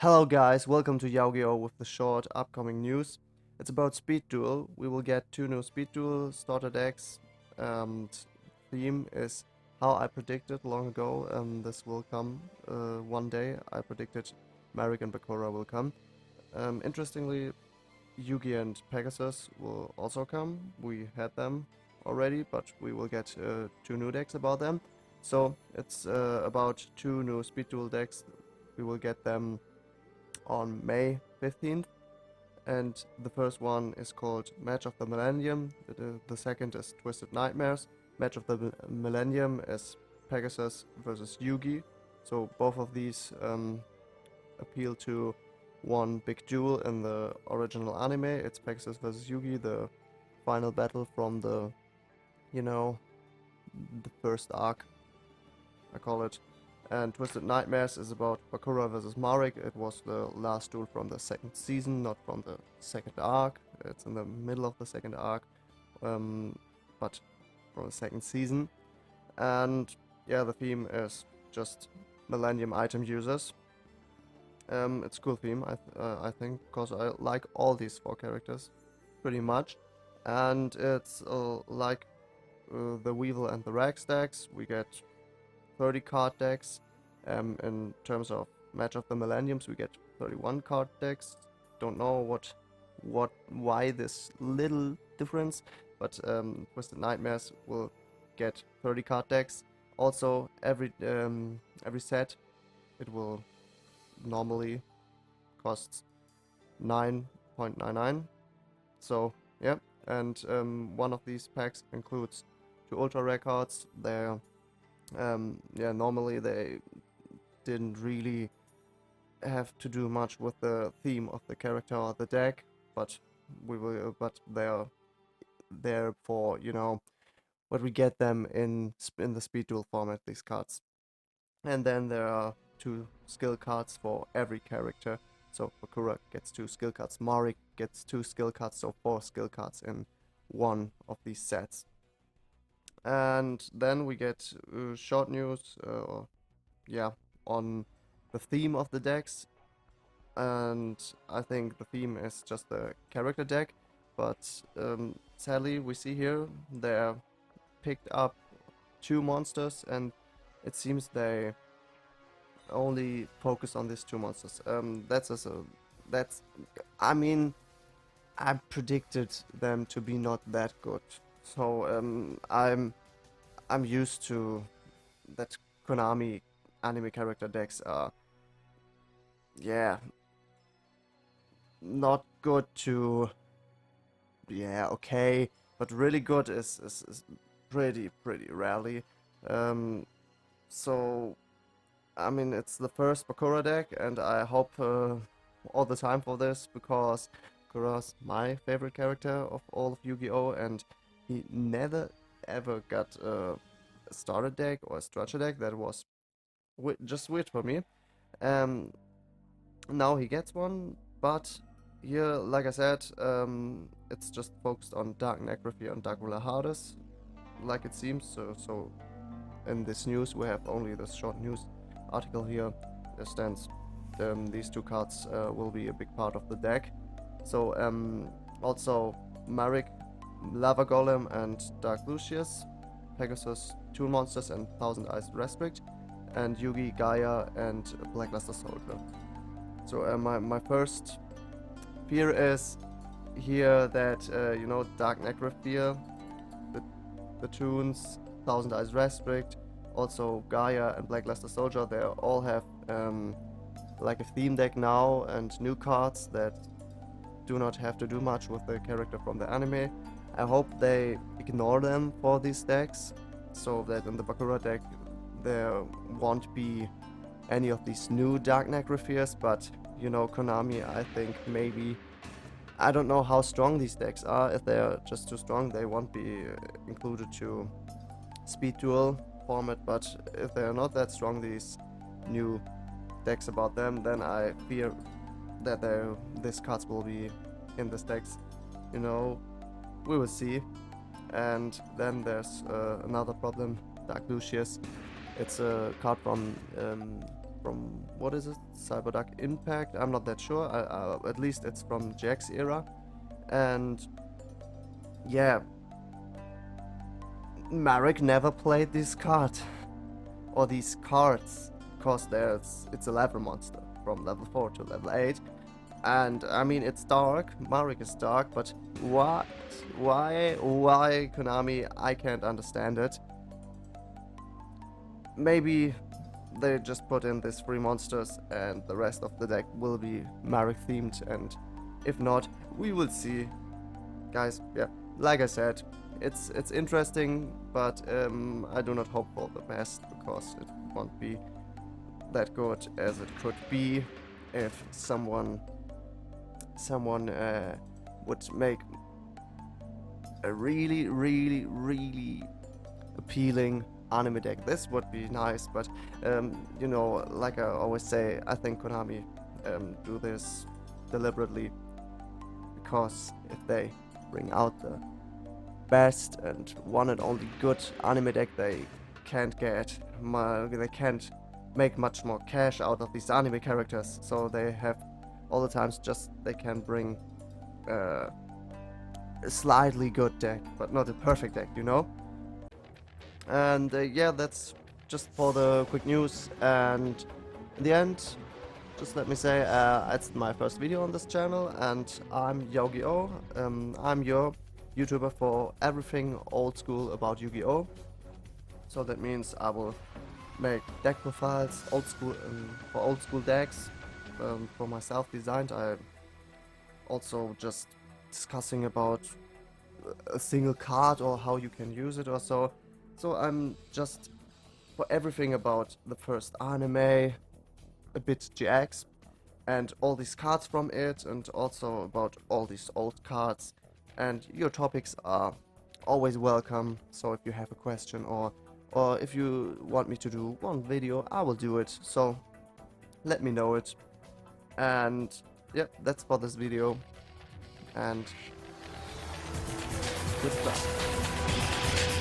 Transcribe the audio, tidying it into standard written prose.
Hello guys, welcome to Yau-Gi-Oh with the short upcoming news. It's about Speed Duel. We will get two new Speed Duel starter decks, and theme is how I predicted long ago. This will come one day. I predicted Marik and Bakura will come. Interestingly, Yugi and Pegasus will also come. We had them already, but we will get two new decks about them. So it's about two new Speed Duel decks. We will get them on May 15th, and the first one is called Match of the Millennium. The second is Twisted Nightmares. Match of the Millennium is Pegasus versus Yugi. So both of these appeal to one big duel in the original anime. It's Pegasus versus Yugi, the final battle from you know, the first arc, I call it. And Twisted Nightmares is about Bakura versus Marik. It was the last duel from the second season, not from the second arc. It's in the middle of the second arc, but from the second season. And yeah, the theme is just Millennium item users. It's a cool theme, I think, because I like all these four characters pretty much. And it's like the Weevil and the Rags decks. We get 30 card decks. In terms of Match of the Millenniums, we get 31 card decks. Don't know why this little difference, but Twisted Nightmares will get 30 card decks. Also, every set it will normally cost 9.99. So yeah, and one of these packs includes two ultra rare cards. They're yeah, normally they didn't really have to do much with the theme of the character or the deck, but they're there for, what we get them in the speed duel format, these cards. And then there are two skill cards for every character. So Bakura gets two skill cards, Marik gets two skill cards, so four skill cards in one of these sets. And then we get short news, yeah, on the theme of the decks. And I think the theme is just the character deck, but sadly we see here they picked up two monsters, and it seems they only focus on these two monsters. That's I mean, I predicted them to be not that good, so I'm used to that Konami anime character decks are, yeah, not good to, yeah, okay, but really good is pretty rarely. Um, so I mean, it's the first Bakura deck, and I hope all the time for this, because Bakura's my favorite character of all of Yu-Gi-Oh, and he never ever got a starter deck or a structure deck. That was just weird for me. Um, Now he gets one, but here, like I said, it's just focused on Dark Necrophy and Dark Ruler Hades, like it seems. So in this news, we have only this short news article here. There stands these two cards will be a big part of the deck. So also Marik, Lava Golem, and Dark Lucius, Pegasus, Tool Monsters, and Thousand Eyes Restrict, and Yugi, Gaia, and Blackluster Soldier. So my first fear is here that Dark Necrophy, the Toons, Thousand Eyes Restrict, also Gaia and Blackluster Soldier, they all have like a theme deck now and new cards that do not have to do much with the character from the anime. I hope they ignore them for these decks, so that in the Bakura deck there won't be any of these new Dark Necrophies, but Konami, I think maybe, I don't know how strong these decks are. If they're just too strong, they won't be included to Speed Duel format, but if they're not that strong, these new decks about them, then I fear that these cards will be in this decks. We will see. And then there's another problem, Dark Lucius. It's a card from from what is it? Cyberduck Impact. I'm not that sure. At least it's from GX era. And yeah, Marik never played this card or these cards because it's a level monster from level 4 to level 8. And I mean, it's dark. Marik is dark, but what? Why Konami? I can't understand it. Maybe they just put in these 3 monsters and the rest of the deck will be Marik themed, and if not, we will see. Guys, yeah, like I said, it's interesting, but I do not hope for the best because it won't be that good as it could be if someone would make a really appealing anime deck. This would be nice, but you know, like I always say, I think Konami do this deliberately because if they bring out the best and one and only good anime deck, they can't make much more cash out of these anime characters, so they have all the times they can bring a slightly good deck, but not a perfect deck, you know? And yeah, that's just for the quick news. And in the end, just let me say, it's my first video on this channel, and I'm Yau-Gi-Oh. I'm your YouTuber for everything old school about Yu-Gi-Oh. So that means I will make deck profiles, for old school decks, for myself designed. I'm also just discussing about a single card or how you can use it or so. So I'm just for everything about the first anime, a bit GX, and all these cards from it, and also about all these old cards. And your topics are always welcome. So if you have a question or if you want me to do one video, I will do it. So let me know it. And yeah, that's for this video. And goodbye.